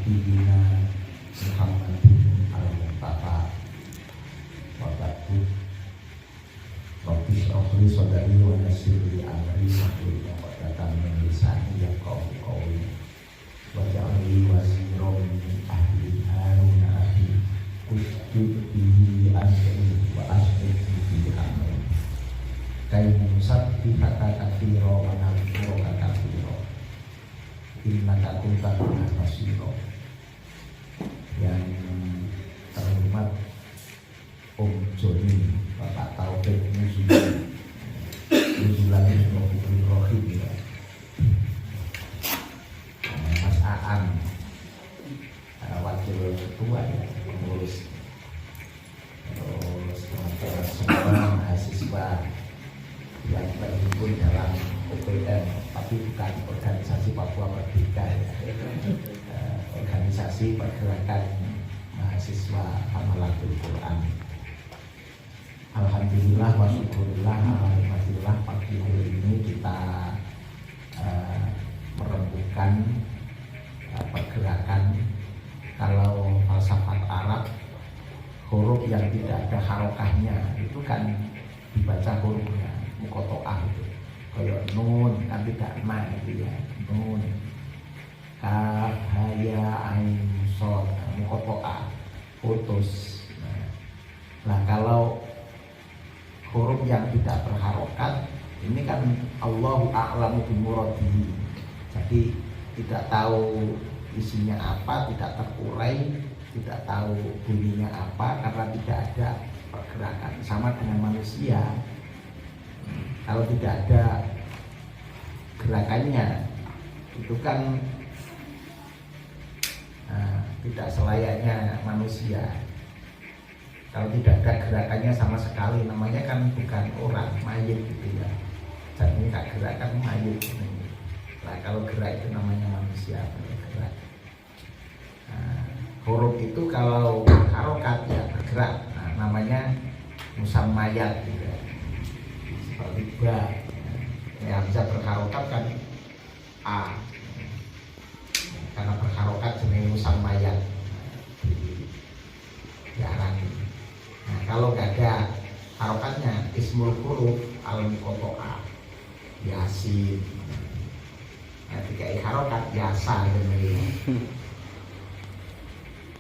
Nabiina Muhammadin al-Mustafa wa ba'du. Rabbi shrah li sadri wa yassir li amri wahlul 'uqdatam min lisani yafqahu qawli waj'al li waziran min ahli Harun akhi ushdud bihi azri wa ashrik bihi amri kay nusabbihaka katsira wa nadhkuraka katsira innaka kunta bina basira. Yang terhormat Om Joni Bapak Taufik Nuzulan Rohim ya. Mas Aan wakil ketua ya, pengurus, terus teman-teman semua mahasiswa yang terhimpun dalam OPM tapi bukan organisasi Papua Merdeka ya. Organisasi pergerakan mahasiswa Hamalatul Quran. Alhamdulillah wa syukurillah alhamdulillah pagi hari ini kita merembukan pergerakan. Kalau falsafat Arab, huruf yang tidak ada harokahnya itu kan dibaca hurufnya muqatta'ah itu. Kayak nun kan tidak ma itu ya, nun kaf ha ya ain shad muqatta'ah putus. Nah kalau huruf yang tidak berharokat ini kan Allahu a'lamu bimuradihi, jadi tidak tahu isinya apa, tidak terurai, tidak tahu bunyinya apa karena tidak ada pergerakan. Sama dengan manusia, kalau tidak ada gerakannya itu kan tidak selayaknya manusia. Kalau tidak ada gerakannya sama sekali, namanya kan bukan orang, mayit gitu ya. Jadi tak gerakan mayit. Nah kalau gerak itu namanya manusia, gerak. Huruf itu kalau harokat ya bergerak, namanya musammayat gitu ya. Seperti ba yang bisa berharokat kan a, karena berharokat jenis musammayat jarang. Nah kalau nggak ada harokatnya ismul huruf al-muqatta'ah yasin. Nah dikai harokat yasa jenis.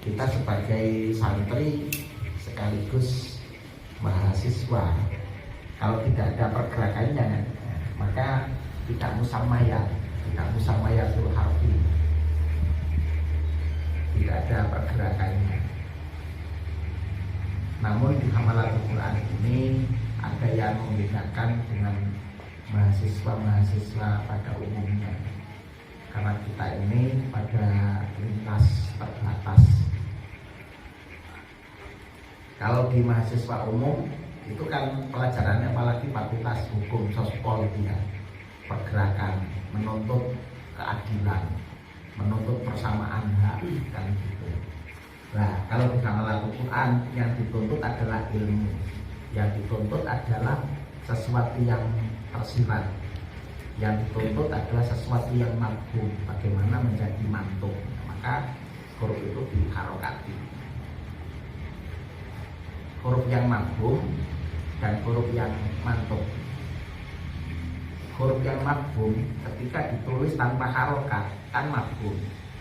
Kita sebagai santri sekaligus mahasiswa, kalau tidak ada pergerakannya maka tidak musammayatul harfi, tidak ada pergerakannya. Namun di Hamalatul Quran ini ada yang membedakan dengan mahasiswa-mahasiswa pada umumnya, karena kita ini pada lintas terbatas. Kalau di mahasiswa umum itu kan pelajarannya apalagi fakultas hukum sospol dia, pergerakan, menuntut keadilan, menuntut persamaan hak kan gitu. Nah kalau di Hamalatul Quran yang dituntut adalah ilmu, yang dituntut adalah sesuatu yang tersirat, yang dituntut adalah sesuatu yang mafhum, bagaimana menjadi mantuk. Maka huruf itu diharokati. Huruf yang mafhum dan huruf yang mantuk. Huruf yang mafhum ketika ditulis tanpa harokat kan mafhum.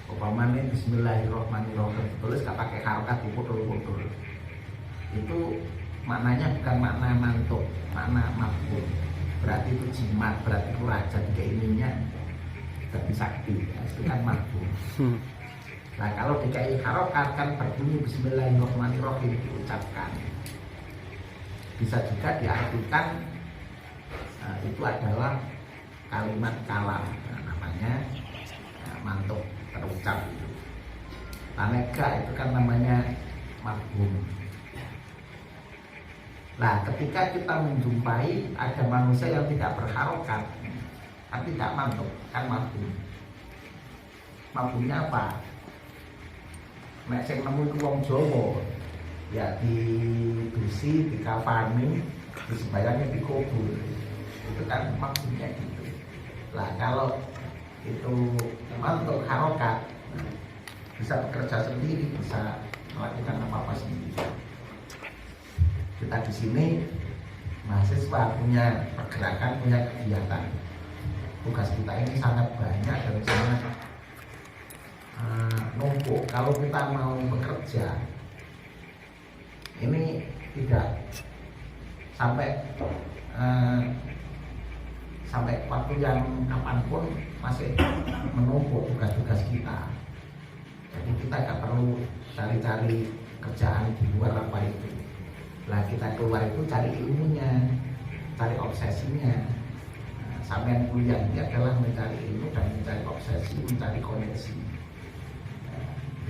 Umpamanya Bismillahirrahmanirrahim ditulis gak pakai harokat, dipukul-pukul, itu maknanya bukan makna mantuk, makna mafhum. Berarti itu jimat, berarti itu raja keinginnya jadi sakti ya, itu kan mafhum. Nah kalau dikai harokat kan berbunyi Bismillahirrahmanirrahim diucapkan. Bisa juga diartikan itu adalah kalimat kalam, namanya mantuk, terucap itu. Aneka itu kan namanya mafhum. Nah ketika kita menjumpai ada manusia yang tidak berharokat, kan tidak mantuk, kan mafhum. Mafhumnya apa? Nek sing nemu iku wong Jawa, ya didusi, dikafani, disembayangi di kubur. Itu kan maksudnya gitu. Lah kalau itu mantuk harokat, bisa bekerja sendiri, bisa melakukan apa-apa sendiri. Kita di sini mahasiswa punya pergerakan, punya kegiatan. Tugas kita ini sangat banyak dan sangat numpuk. Kalau kita mau bekerja, ini tidak sampai waktu yang kapanpun masih menumpuk tugas-tugas kita. Jadi kita nggak perlu cari-cari kerjaan di luar apa itu. Lah kita keluar itu cari ilmunya, cari obsesinya. Sampai kuliah ini adalah mencari ilmu dan mencari obsesi, mencari koneksi.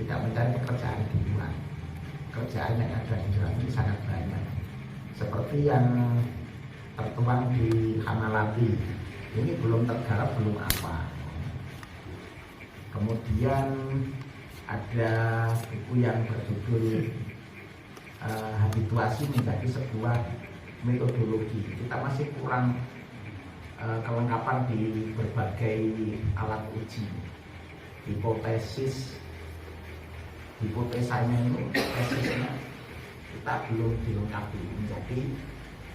Tidak mencari pekerjaan di luar. Kerjaan yang ada di dalam ini sangat banyak. Seperti yang tertuang di Hamalati, ini belum tergarap, belum apa. Kemudian ada buku yang berjudul habituasi menjadi sebuah metodologi. Kita masih kurang kelengkapan di berbagai alat uji. Hipotesanya itu, tesisnya kita belum dilengkapi menjadi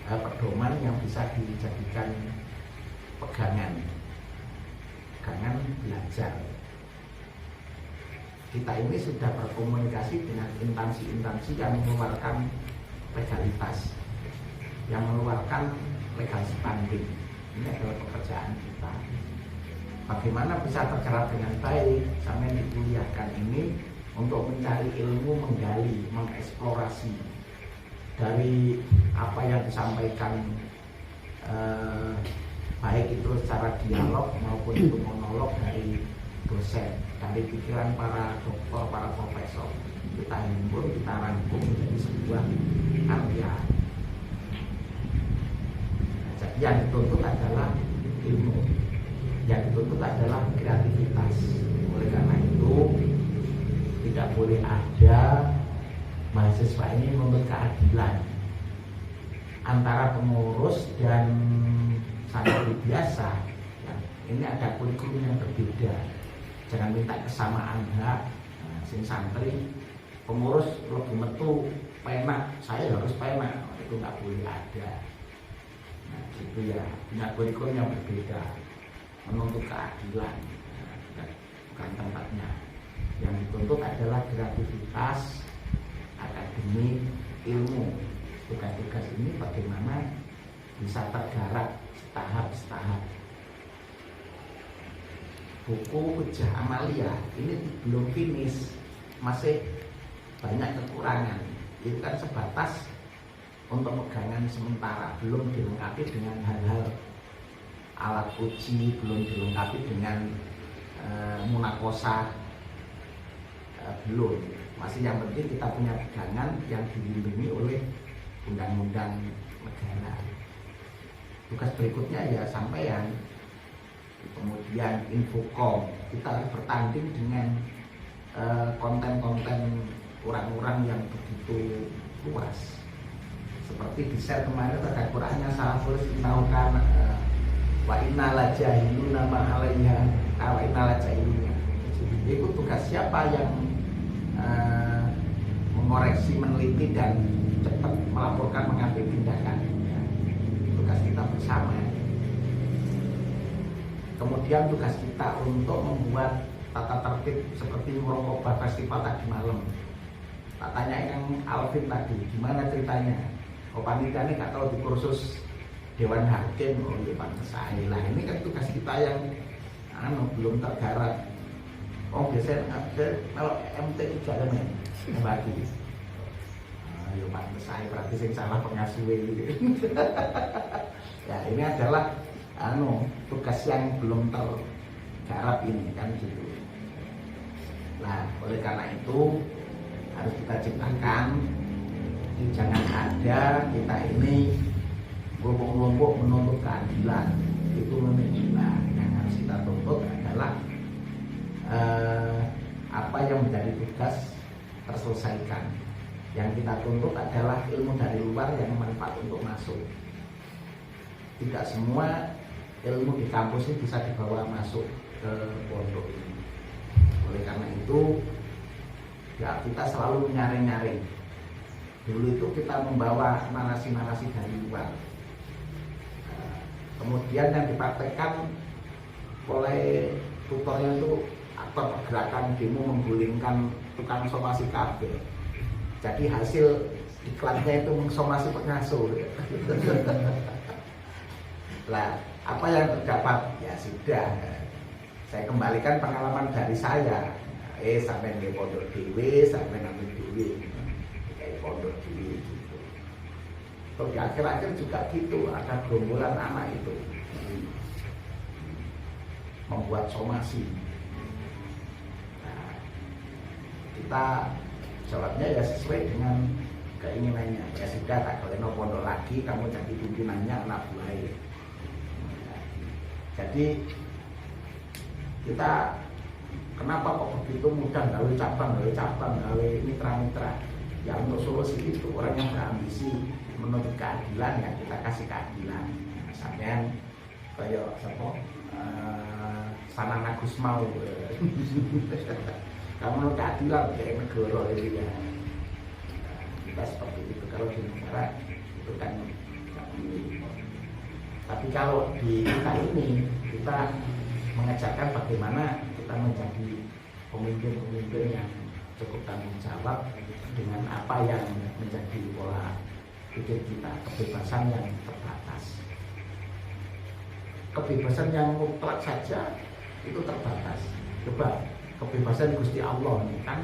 pedoman yang bisa dijadikan pegangan belajar. Kita ini sudah berkomunikasi dengan instansi-instansi yang mengeluarkan legalitas, yang mengeluarkan legal standing. Ini adalah pekerjaan kita. Bagaimana bisa terjerat dengan baik sampai dikuliahkan ini untuk mencari ilmu, menggali, mengeksplorasi dari apa yang disampaikan, baik itu secara dialog maupun itu monolog dari dosen, dari pikiran para dokter, para profesor. Kita himpun, kita rangkum menjadi sebuah karya. Jadi yang dituntut adalah ilmu, yang dituntut adalah kreativitas. Oleh karena itu tidak boleh ada mahasiswa ini menuntut keadilan antara pengurus dan santri biasa. Ya, ini ada kurikulum yang berbeda. Jangan minta kesamaan hak. Sing santri pengurus lebih metu penak, saya harus penak, itu nggak boleh ada. Nah, gitu ya, punya kurikulum yang berbeda, menuntut keadilan, bukan tempatnya. Yang dituntut adalah kreativitas, akademik, ilmu. Tugas-tugas ini bagaimana bisa tergarap setahap-setahap. Buku Hujjah Amaliyah ini belum finish, masih banyak kekurangan. Itu kan sebatas untuk pegangan sementara, belum dilengkapi dengan hal-hal alat uji, belum dilengkapi dengan munakosah, belum. Masih yang penting kita punya pegangan yang dilindungi oleh undang-undang negara. Tugas berikutnya ya sampean. Kemudian Infocom, kita harus bertanding dengan konten-konten orang-orang yang begitu luas. Seperti di share kemarin terkait Qurannya salafus innahukan wa innala jahiluna ma alaiha wa innala jahiluna. Itu tugas siapa yang mengoreksi, meneliti dan cepat melaporkan, mengambil tindakan. Ya, tugas kita bersama. Kemudian tugas kita untuk membuat tata tertib seperti Murokoba Festival tadi malam. Tak tanya yang Alvin tadi, gimana ceritanya? Oh panitia ini nggak tahu di kursus Dewan Hakim, oh iya pantes saya. Lah ini kan tugas kita yang belum tergarap. Oh biasanya kalau MT itu jalan ya, bagi. Ayo pantes saya, berarti yang salah pengasuh gitu. Ya ini adalah tugas yang belum tergarap ini kan gitu. Nah oleh karena itu harus kita ciptakan, jangan ada kita ini kelompok-kelompok menuntut keadilan. Itu nah, yang harus kita tuntut adalah apa yang menjadi tugas terselesaikan. Yang kita tuntut adalah ilmu dari luar yang bermanfaat untuk masuk. Tidak semua ilmu di kampus ini bisa dibawa masuk ke pondok ini. Oleh karena itu Ya, kita selalu nyaring-nyaring. Dulu itu kita membawa narasi-narasi dari luar. Kemudian yang dipraktekkan oleh tutornya itu aktor pergerakan demo menggulingkan tukang somasi KB. Jadi hasil iklannya itu somasi pengasuh. Lah, apa yang terdapat? Ya sudah, saya kembalikan pengalaman dari saya. Sampai di pondok dewe, sampai ngambil dewe, kayak pondok dewe gitu. Terus di akhir-akhir juga gitu, ada gerombolan anak itu membuat somasi. Nah, kita jawabnya ya sesuai dengan keinginannya. Ya sudah, tak kalian pondok lagi, kamu jadi pimpinannya anak buah. Jadi kita kenapa kok begitu mudah gawe cabang, gawe mitra-mitra? Ya untuk solusi itu orang yang berambisi menuntut keadilan, ya kita kasih keadilan. Misalnya kayak siapa? Sanang Agus Mau. Kamu menuntut keadilan kayak negara ini ya. Kita seperti itu. Kalau di negara itu kan ini. Tapi kalau di kita ini kita mengajarkan bagaimana kita menjadi pemimpin-pemimpin yang cukup tanggung jawab dengan apa yang menjadi pola pikir kita, kebebasan yang terbatas. Kebebasan yang mutlak saja itu terbatas. Coba kebebasan Gusti Allah ini kan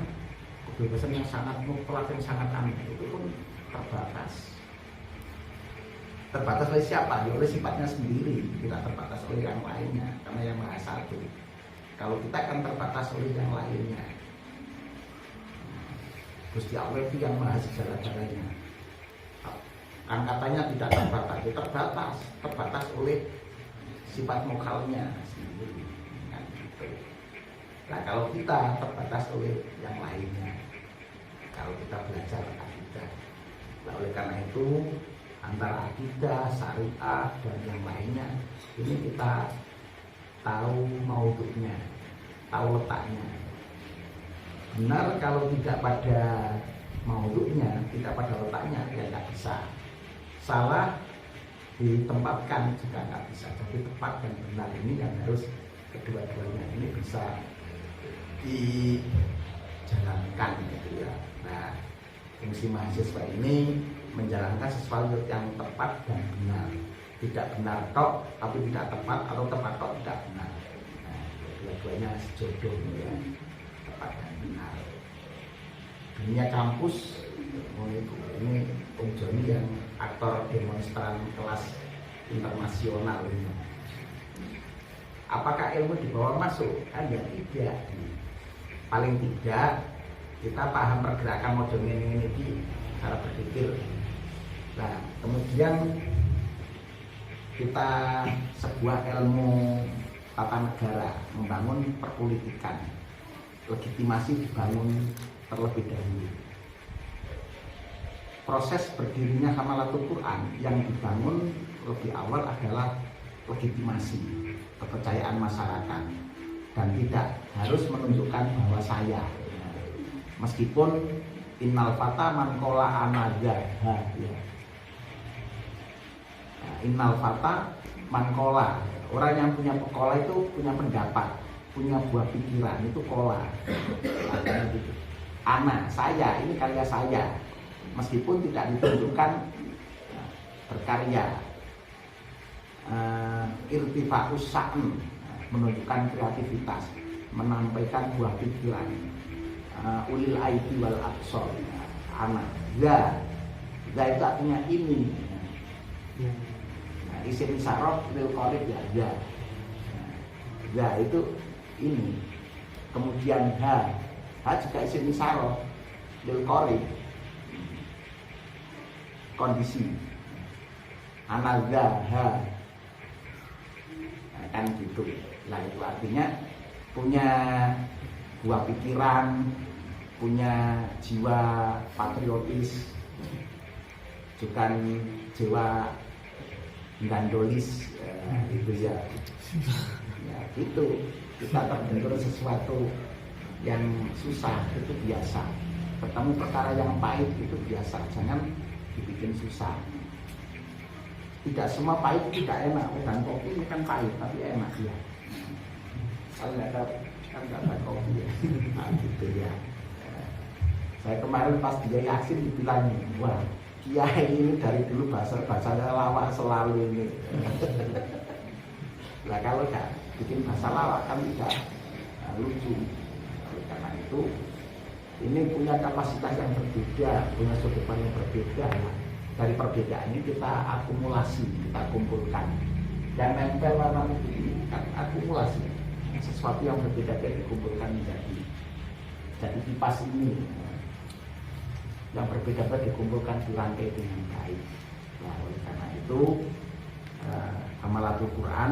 kebebasan yang sangat mutlak, yang sangat aneh, itu pun terbatas. Terbatas oleh siapa? Ya oleh sifatnya sendiri, tidak terbatas oleh yang lainnya, karena yang Maha Satu. Kalau kita kan terbatas oleh yang lainnya. Gusti Allah itu yang Maha segala-galanya. Kan katanya tidak terbatas, ya terbatas oleh sifat mokalnya sendiri. Kan gitu. Nah, kalau kita terbatas oleh yang lainnya, kalau kita belajar akidah, nah, oleh karena itu antara akidah, syariah, dan yang lainnya ini kita tahu maudhu'nya, tahu letaknya. Benar kalau tidak pada maudhu'nya, tidak pada letaknya, ya tidak bisa. Salah ditempatkan juga nggak bisa. Jadi tepat dan benar ini yang harus kedua-duanya ini bisa dijalankan gitu ya. Nah, fungsi mahasiswa ini menjalankan sesuatu yang tepat dan benar. Tidak benar tok, tapi tidak tepat, atau tepat tok tidak benar. Nah, dua-duanya sejodoh ya, tepat dan benar. Dunia kampus ini Om Joni yang aktor demonstran kelas internasional ini. Apakah ilmu dibawa masuk? Kan ya tidak. Paling tidak kita paham pergerakan modern ini cara berpikir. Nah, kemudian kita sebuah ilmu tata negara, membangun perpolitikan, legitimasi dibangun terlebih dahulu. Proses berdirinya Hamalatul Quran yang dibangun lebih awal adalah legitimasi, kepercayaan masyarakat, dan tidak harus menunjukkan bahwa saya. Meskipun innal fata man qala anadzaha ya. Innal fata mankola, orang yang punya kola itu punya pendapat, punya buah pikiran, itu kola. Ana, saya, ini karya saya, meskipun tidak ditunjukkan berkarya. Irtifa'us sa'n, menunjukkan kreativitas, menampaikan buah pikiran. Ulil aidi wal absor, ana, za itu artinya ini. Isim isaroh lil qorib ya. Nah, itu ini. Kemudian ha juga isim isaroh lil qorib, kondisi. Anadza ha. Nah, kan gitu. Nah, itu artinya punya buah pikiran, punya jiwa patriotis, bukan jiwa gandolis itu ya. Ya gitu, kita terbentur sesuatu yang susah itu biasa, ketemu perkara yang pahit itu biasa, jangan dibikin susah. Tidak semua pahit tidak enak, dan kopi ini kan pahit tapi enak ya. Kalau nggak ada kopi ya, nah, gitu ya. Saya kemarin pas dia Yasin dibilang, wah Kiai ini dari dulu bahasanya lawak selalu ini. Nah kalau nggak bikin bahasa lawak kan tidak lucu. Karena itu ini punya kapasitas yang berbeda, punya sudut pandang yang berbeda. Dari perbedaan ini kita akumulasi, kita kumpulkan. Yang nempel warna putih kan akumulasi. Sesuatu yang berbeda dikumpulkan jadi kipas ini. Yang berbeda-beda dikumpulkan dirangkai dengan baik. Nah, oleh karena itu Hamalatul Quran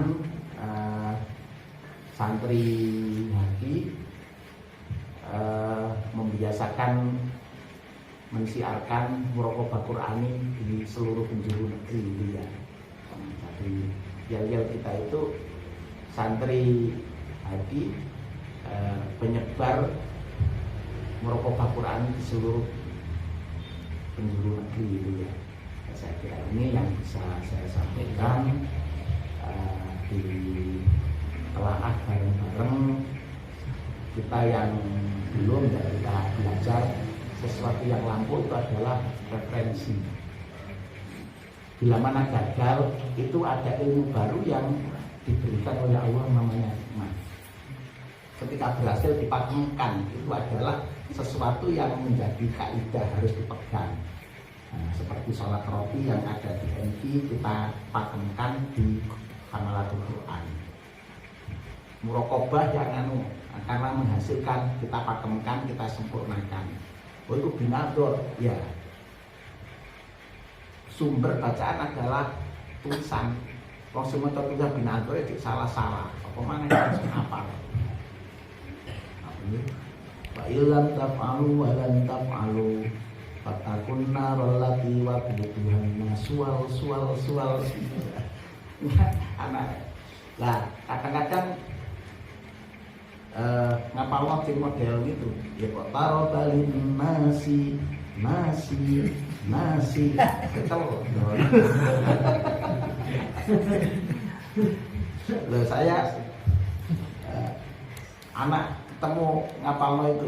santri hati membiasakan mensiarkan muraqabah Qur'ani di seluruh penjuru negeri ya. Jadi yel-yel kita itu santri hati penyebar muraqabah Qur'ani di seluruh penjuru negeri itu ya. Saya kira ini yang bisa saya sampaikan di telaah bareng-bareng kita yang belum ya kita belajar sesuatu yang lampau itu adalah referensi. Bila mana gagal itu ada ilmu baru yang diberikan oleh Allah namanya hikmah. Ketika berhasil dipakemkan itu adalah sesuatu yang menjadi kaidah harus dipegang. Nah, seperti sholat roti yang ada di MV kita pakemkan di Hamalatul Quran. Muraqabah yang karena menghasilkan kita pakemkan, kita sempurnakan. Oh itu binador ya. Sumber bacaan adalah tulisan. Kalau semua tulisan binador itu salah-salah. Apa mana harus apa? Wa illam taf'alu wa lan taf'alu fatakun narul lati wa quduhan sual anak. Lah kadang-kadang ngapal sing model itu ya kok taro balin nasi betul. Loh saya anak ketemu ngapalno itu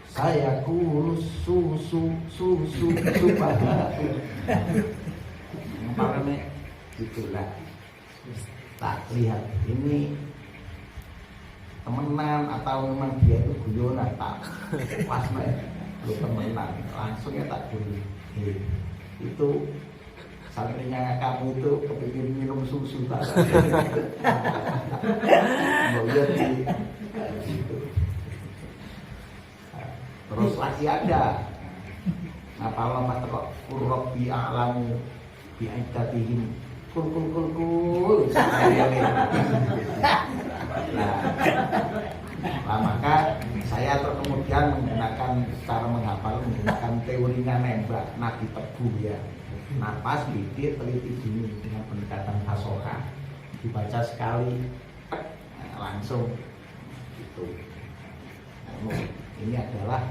saya kurus susu ngapalnya itulah tak lihat ini temenan atau memang dia itu guyonan tak pas lu temenan langsungnya tak guru itu santrinya kamu itu kepingin minum susu tak mau lihat sih gitu. Terus lagi ada ngapal lama terkok kurok bi alamu bi aidatihim kul nah maka saya kemudian menggunakan cara menghafal menggunakan teorinya nembak nadi tebu ya. Napas, bibir, teliti dini dengan pendekatan fasoha dibaca sekali langsung gitu. Ini adalah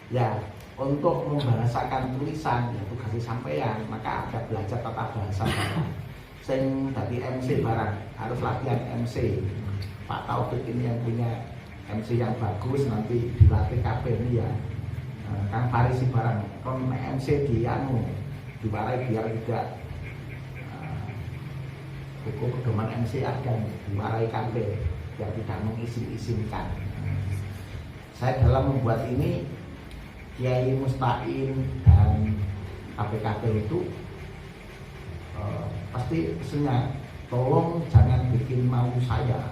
ya untuk membahasakan tulisan ya tugas sampean maka ada belajar tata bahasa sing dari MC barang harus latihan MC. Pak Taufik ini yang punya MC yang bagus nanti dilatih KB ini ya. Kang Farisi barang kon MC di anu diwarai biar tidak hukum pedoman MC ada diwarai KB biar tidak mengisin-isinkan. Saya dalam membuat ini Kiai Musta'in dan KPKP itu pasti pesannya tolong jangan bikin mau saya.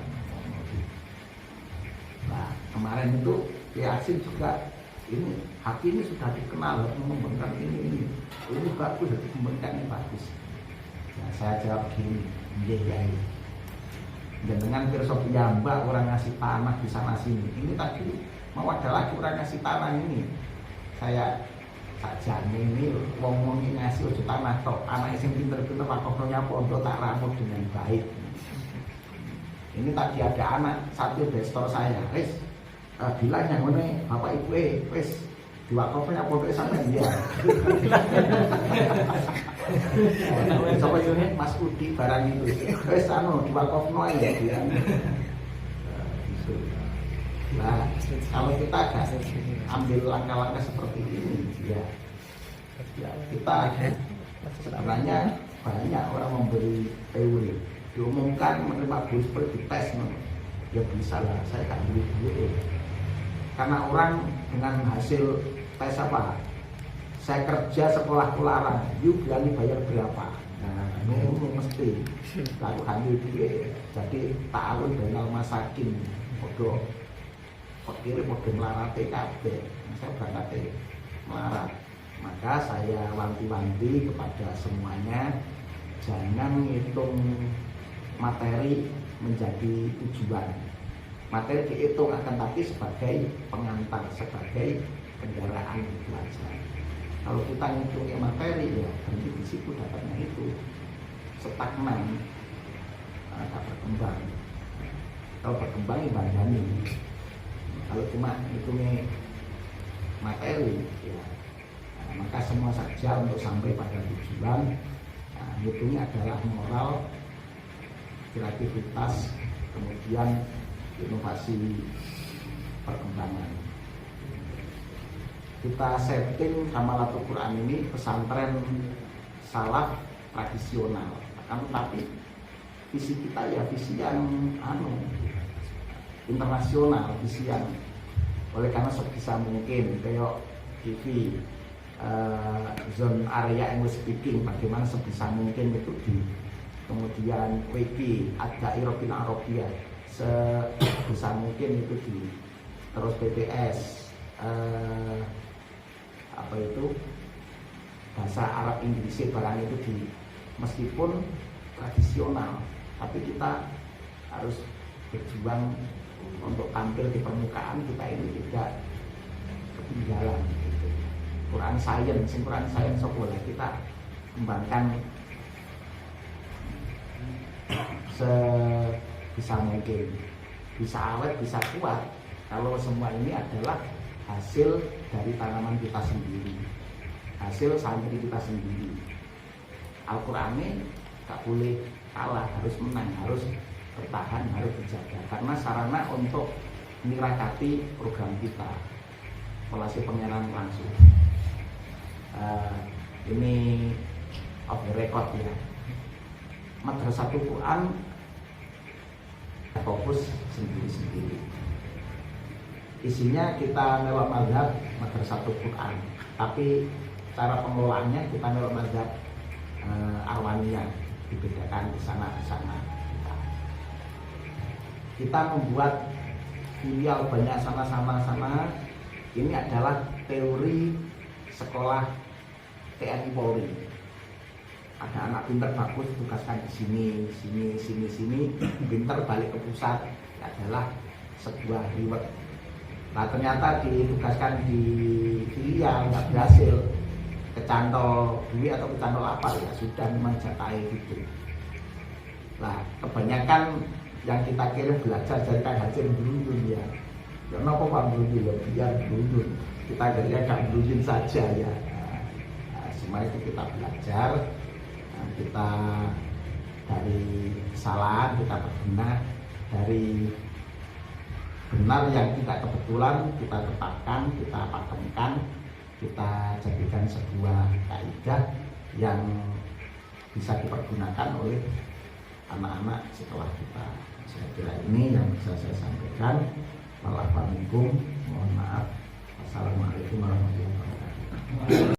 Nah kemarin itu Yasin juga ini hati ini sudah dikenal mengembangkan ini bagus, jadi mengembangkan ini bagus. Nah saya jawab gini, ya dengan pirsa piyambak orang ngasih tanah di sana sini. Ini tadi mau ada lagi orang ngasih tanah ini. Saya saja ini ngomong ngasih ojo tanah tok. Anak sing pinter-pinter pakoknya pondok tak rambut dengan baik. Ini tadi ada anak satu investor saya, bilang yang mana bapak ibu wes diwakafnya apa wes sampean dia. Coba ini Mas Udi barang itu wes diwakafno aja dia. Nah, kalau kita ambil langkah-langkah seperti ini, ya kita sebenarnya banyak orang memberi teori, diumumkan menerima bus seperti tes, ya bisa lah, saya tak beli duit. Karena orang dengan hasil tes apa, saya kerja sekolah kelarang, you berani bayar berapa? Nah, ini mesti lalu ambil duit, jadi ta'awun bainal masakin, bodoh. Fakir podo melarate kabeh. Saya berangkat melarat. Maka saya wanti-wanti kepada semuanya, jangan ngitung materi menjadi tujuan. Materi dihitung akan tapi sebagai pengantar, sebagai kendaraan belajar. Kalau kita ngitungnya materi, ya berarti di situ dapatnya itu stagnan, tak berkembang. Kalau berkembang ibadani. Kalau cuma hitungnya materi, ya, maka semua saja untuk sampai pada tujuan. Hitungnya adalah moral, kreativitas, kemudian inovasi perkembangan. Kita setting Hamalatul Quran ini pesantren salaf tradisional, tapi visi kita ya visi yang internasional, visi yang oleh karena sebisa mungkin kayak TV zone area English speaking, bagaimana sebisa mungkin itu di kemudian WP ada European Arabia sebisa mungkin itu di terus BTS apa itu bahasa Arab Inggris barang itu di meskipun tradisional tapi kita harus berjuang untuk tampil di permukaan kita ini tidak ketinggalan gitu. Quran Science boleh kita kembangkan sebisa mungkin, bisa awet, bisa kuat kalau semua ini adalah hasil dari tanaman kita sendiri, hasil santri kita sendiri. Al-Quran ini tak boleh kalah, harus menang, harus bertahan, harus berjaga karena sarana untuk nirakati program kita polasi pengenalan langsung. Ini off the record ya, Madrasatul Quran fokus sendiri-sendiri, isinya kita melok mazhab Madrasatul Quran, tapi cara pengelolaannya kita melok mazhab Arwaniyah, dibedakan di sana. Kita membuat filial banyak sana. Ini adalah teori sekolah TNI Polri. Ada anak pinter bagus ditugaskan di sini, pinter balik ke pusat, adalah sebuah reward. Nah ternyata ditugaskan di filial nggak berhasil, kecantol duit atau kecantol apa ya sudah memang jatah gitu. Nah kebanyakan yang kita kirim belajar dari Kang Haji berundun ya. Kenapa Pak berundun ya? Biar berundun. Kita dari agak berundun saja ya. Semua itu kita belajar. Kita dari kesalahan kita berbenah, dari benar yang tidak kebetulan kita tetapkan, kita pakemkan, kita jadikan sebuah kaidah yang bisa dipergunakan oleh anak-anak setelah kita. Saya kira ini yang bisa saya sampaikan. Mohon maaf. Assalamualaikum warahmatullahi wabarakatuh.